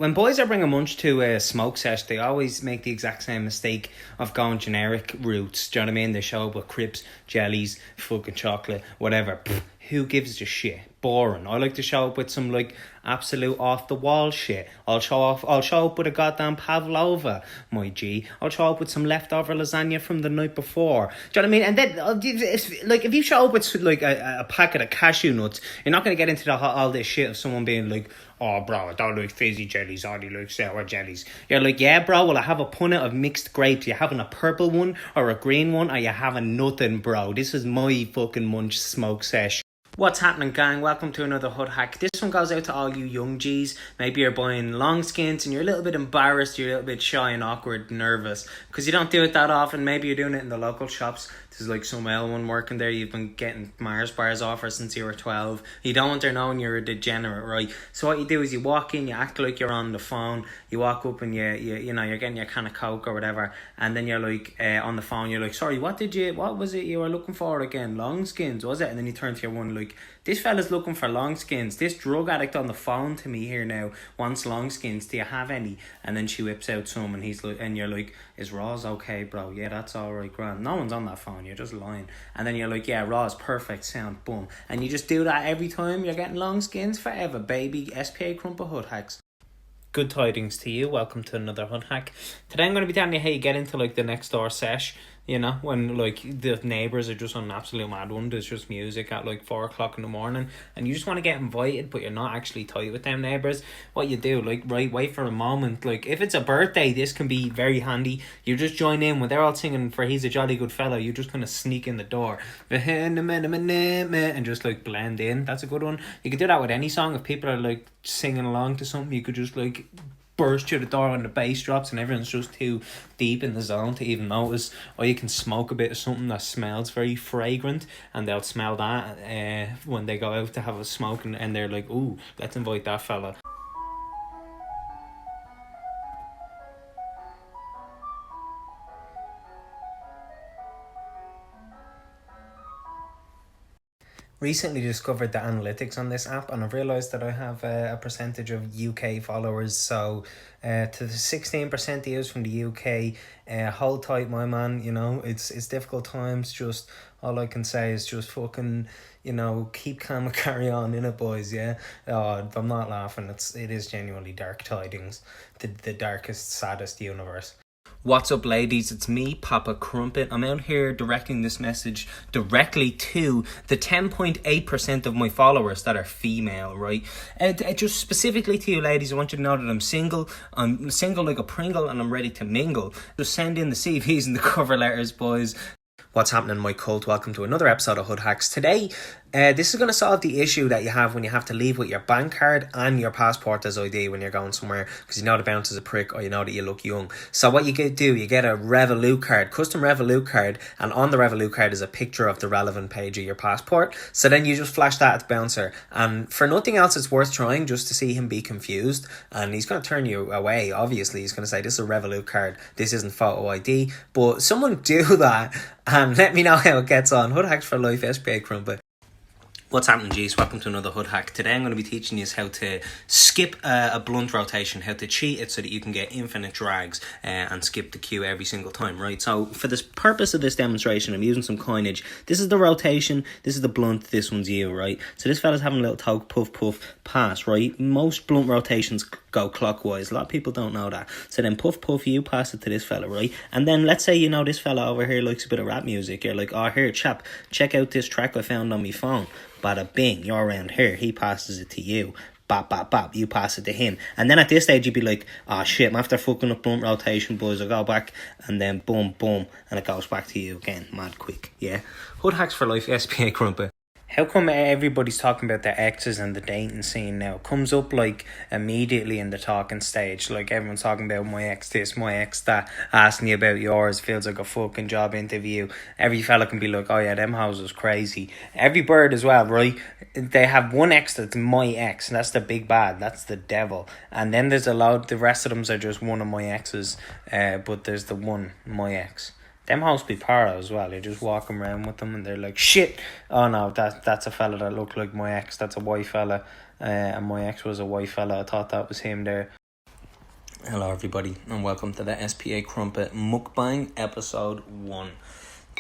When boys are bringing munch to a smoke sesh, they always make the exact same mistake of going generic routes. Do you know what I mean? They show up with crisps, jellies, fucking chocolate, whatever. Pfft, who gives a shit? Boring. I like to show up with some absolute off the wall shit. I'll show up with a goddamn pavlova, my G. I'll show up with some leftover lasagna from the night before. Do you know what I mean? And then if you show up with a packet of cashew nuts, you're not going to get into all this shit of someone being like, oh bro, I don't like fizzy jellies, I only like sour jellies. You're like, yeah bro, well I have a punnet of mixed grapes. You having a purple one or a green one, or you having nothing, bro? This is my fucking munch smoke sesh. What's happening, gang? Welcome to another hood hack. This one goes out to all you young G's. Maybe you're buying long skins and you're a little bit embarrassed, you're a little bit shy and awkward, nervous, because you don't do it that often. Maybe you're doing it in the local shops. There's some L1 working there. You've been getting Mars bars offers since you were 12. You don't want her knowing you're a degenerate, right? So what you do is you walk in, you act like you're on the phone. You walk up and you're getting your can of Coke or whatever, and then you're like on the phone. You're like, sorry, what was it you were looking for again? Long skins, was it? And then you turn to your one like, this fella's looking for long skins. This drug addict on the phone to me here now wants long skins. Do you have any? And then she whips out some, and he's like, and you're like, is Raw's okay, bro? Yeah, that's all right, grand. No one's on that phone. You're just lying. And then you're like, yeah, Raw's perfect, sound, boom. And you just do that every time. You're getting long skins forever, baby. S.P.A. Krumpit hood hacks. Good tidings to you. Welcome to another hood hack. Today I'm going to be telling you how you get into the next door sesh. You know, when the neighbours are just on an absolute mad one. There's just music at 4 o'clock in the morning, and you just want to get invited, but you're not actually tight with them neighbours. What you do, wait for a moment. If it's a birthday, this can be very handy. You just join in when they're all singing for He's a Jolly Good Fellow. You just kind of sneak in the door and just blend in. That's a good one. You could do that with any song. If people are singing along to something, you could just burst through the door when the bass drops and everyone's just too deep in the zone to even notice. Or you can smoke a bit of something that smells very fragrant, and they'll smell that when they go out to have a smoke, and they're like, ooh, let's invite that fella. Recently discovered the analytics on this app, and I've realised that I have a percentage of UK followers. So to the 16% views from the UK, hold tight, my man. It's difficult times. Just all I can say is just fucking, keep calm and carry on, innit, boys. Yeah. I'm not laughing. It is genuinely dark tidings. The darkest, saddest universe. What's up, ladies? It's me, Papa Krumpit. I'm out here directing this message directly to the 10.8% of my followers that are female, right? Just specifically to you, ladies, I want you to know that I'm single. I'm single like a Pringle, and I'm ready to mingle. Just send in the CVs and the cover letters, boys. What's happening, my cult? Welcome to another episode of Hood Hacks. Today, this is going to solve the issue that you have when you have to leave with your bank card and your passport as ID when you're going somewhere, because you know the bouncer's a prick, or you know that you look young. So what you do, you get a Revolut card, custom Revolut card, and on the Revolut card is a picture of the relevant page of your passport. So then you just flash that at the bouncer, and for nothing else, it's worth trying just to see him be confused, and he's going to turn you away. Obviously, he's going to say, this is a Revolut card, this isn't photo ID. But someone do that, and let me know how it gets on. Hood Hacks for Life, S.P.A. Krumpit. What's happening, G's? Welcome to another hood hack. Today I'm going to be teaching you how to skip a blunt rotation, how to cheat it so that you can get infinite drags and skip the queue every single time, right? So for the purpose of this demonstration, I'm using some coinage. This is the rotation, this is the blunt, this one's you, right? So this fella's having a little toke, puff, puff, pass, right? Most blunt rotations go clockwise. A lot of people don't know that. So then puff, puff, you pass it to this fella, right? And then let's say this fella over here likes a bit of rap music. You're like, oh, here, chap, check out this track I found on my phone. Bada bing, you're around here. He passes it to you. Bop, bop, bop. You pass it to him. And then at this stage, you'd be like, oh shit, I'm after fucking up blunt rotation, boys. I'll go back, and then boom, boom, and it goes back to you again. Mad quick, yeah? Hood Hacks for Life, S.P.A. Krumpit. How come everybody's talking about their exes and the dating scene now? It comes up immediately in the talking stage. Everyone's talking about my ex this, my ex that, asking you about yours. Feels like a fucking job interview. Every fella can be like, oh yeah, them hoes was crazy. Every bird as well, right? They have one ex that's my ex, and that's the big bad. That's the devil. And then there's the rest of them are just one of my exes. But there's the one, my ex. Them hoes be para as well. You're just walking around with them and they're like, shit, oh no, that's a fella that looked like my ex. That's a white fella, and my ex was a white fella. I thought that was him there. Hello everybody and welcome to the S.P.A. Krumpit Mukbang episode 1.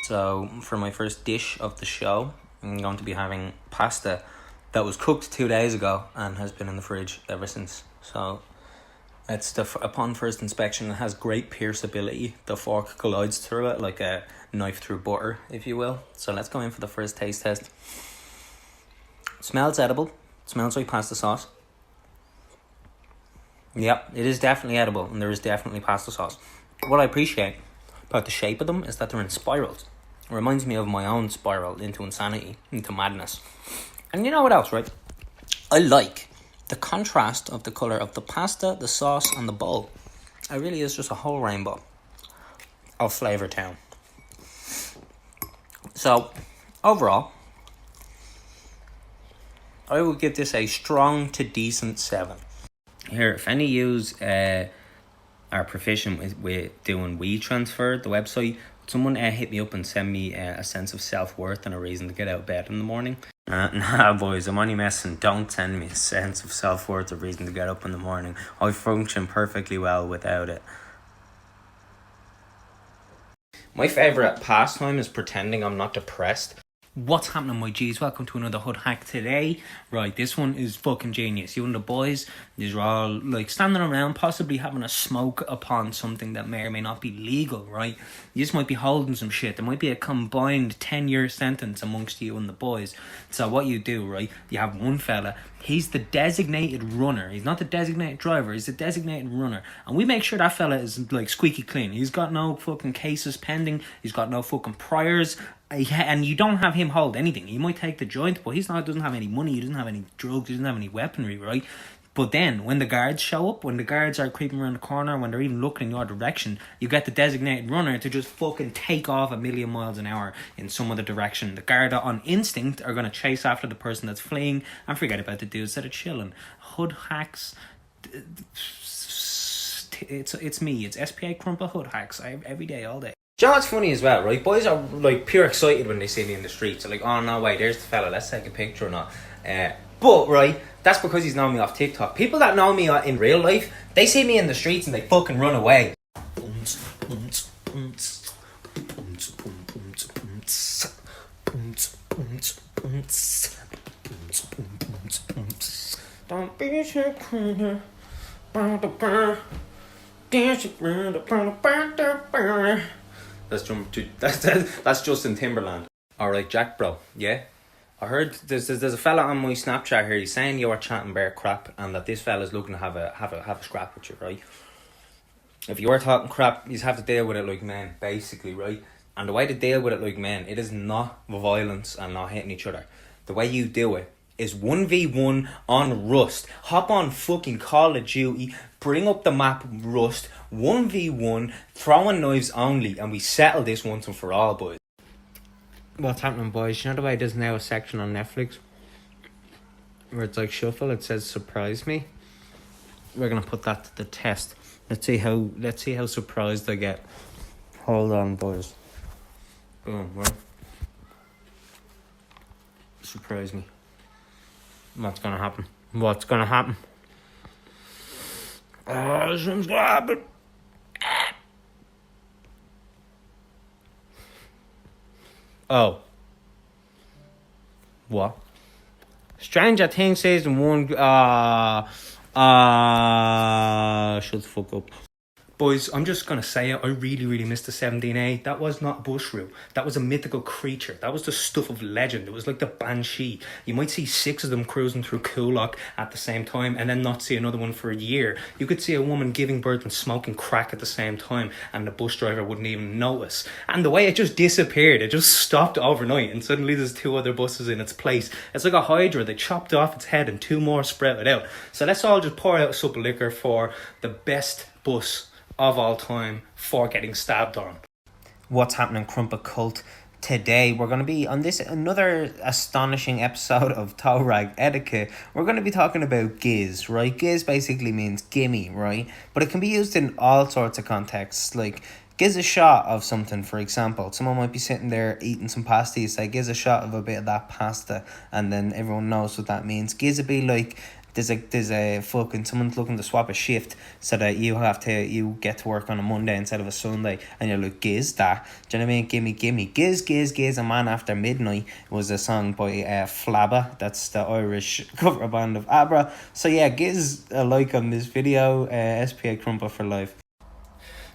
So for my first dish of the show, I'm going to be having pasta that was cooked 2 days ago and has been in the fridge ever since. So upon first inspection, it has great pierceability. The fork collides through it like a knife through butter, if you will. So let's go in for the first taste test. It smells edible. It smells like pasta sauce. Yep, it is definitely edible and there is definitely pasta sauce. What I appreciate about the shape of them is that they're in spirals. It reminds me of my own spiral into insanity, into madness. And you know what else, right? I like the contrast of the colour of the pasta, the sauce and the bowl. It really is just a whole rainbow of Flavour Town. So, overall, I would give this a strong to decent 7. Here, if any use are proficient with doing WeTransfer, the website, someone hit me up and send me a sense of self-worth and a reason to get out of bed in the morning. Nah, boys, I'm only messing. Don't send me a sense of self-worth or reason to get up in the morning. I function perfectly well without it. My favourite pastime is pretending I'm not depressed. What's happening, my G's? Welcome to another Hood Hack today. Right, this one is fucking genius. You and the boys, these are all like standing around, possibly having a smoke upon something that may or may not be legal, right? You just might be holding some shit. There might be a combined 10-year sentence amongst you and the boys. So what you do, right, you have one fella, he's the designated runner. He's not the designated driver, he's the designated runner. And we make sure that fella is like squeaky clean. He's got no fucking cases pending, he's got no fucking priors. And you don't have him hold anything. He might take the joint, but doesn't have any money, he doesn't have any drugs, he doesn't have any weaponry, right? But then, when the guards show up, when the guards are creeping around the corner, when they're even looking in your direction, you get the designated runner to just fucking take off 1,000,000 miles an hour in some other direction. The guard on instinct are going to chase after the person that's fleeing and forget about the dudes that are chilling. Hood hacks. It's me. It's S.P.A. Krumpit Hood hacks. Every day, all day. Do you know what's funny as well, right? Boys are like pure excited when they see me in the streets. They're like, oh no way, there's the fella, let's take a picture or not. But right, that's because he's known me off TikTok. People that know me in real life, they see me in the streets and they fucking run away. Don't be so cool. That's Justin Timberland. Alright, Jack bro, yeah? I heard there's a fella on my Snapchat here, he's saying you're chatting bare crap and that this fella's looking to have a scrap with you, right? If you are talking crap, you have to deal with it like men, basically, right? And the way to deal with it like men, it is not violence and not hitting each other. The way you do it is 1v1 on Rust. Hop on fucking Call of Duty, bring up the map Rust, 1v1, throwing knives only, and we settle this once and for all, boys. What's happening, boys? You know the way there's now a section on Netflix where it's like shuffle, it says surprise me? We're gonna put that to the test. Let's see how surprised I get. Hold on, boys. Boom, right? Surprise me. What's gonna happen? What's gonna happen? Oh, something's gonna happen. Oh. What? Stranger Things season 1. Shut the fuck up. Boys, I'm just going to say it, I really missed the 17A. That was not bushroot. That was a mythical creature. That was the stuff of legend. It was like the Banshee. You might see 6 of them cruising through Coolock at the same time and then not see another one for a year. You could see a woman giving birth and smoking crack at the same time and the bus driver wouldn't even notice. And the way it just disappeared, it just stopped overnight and suddenly there's 2 other buses in its place. It's like a hydra. They chopped off its head and 2 more sprouted out. So let's all just pour out a sup of liquor for the best bus of all time for getting stabbed on. What's happening, Krumpit Cult? Today we're going to be on this another astonishing episode of Toe Rag Etiquette. We're going to be talking about giz, right? Giz basically means gimme, right? But it can be used in all sorts of contexts. Like, giz a shot of something, for example. Someone might be sitting there eating some pasta, you say giz a shot of a bit of that pasta, and then everyone knows what that means. Giz would be like, there's a fucking someone's looking to swap a shift so that you get to work on a Monday instead of a Sunday, and you're like, giz that. Do you know what I mean? Gimme giz a man after midnight was a song by Flabba. That's the Irish cover band of ABBA. So yeah, giz a like on this video. S.P.A. Krumpit for life.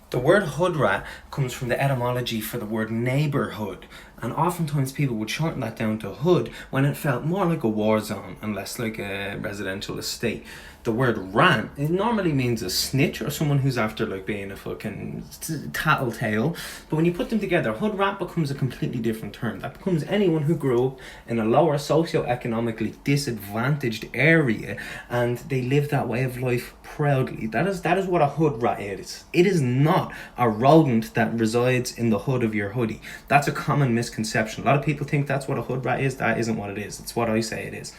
The word hood rat comes from the etymology for the word neighbourhood, and oftentimes people would shorten that down to hood when it felt more like a war zone and less like a residential estate. The word rat, it normally means a snitch or someone who's after like being a fucking tattletale, but when you put them together, hood rat becomes a completely different term. That becomes anyone who grew up in a lower socio-economically disadvantaged area and they live that way of life proudly. That is what a hood rat is. It is not a rodent that resides in the hood of your hoodie. That's a common misconception. A lot of people think that's what a hood rat is. That isn't what it is. It's what I say it is.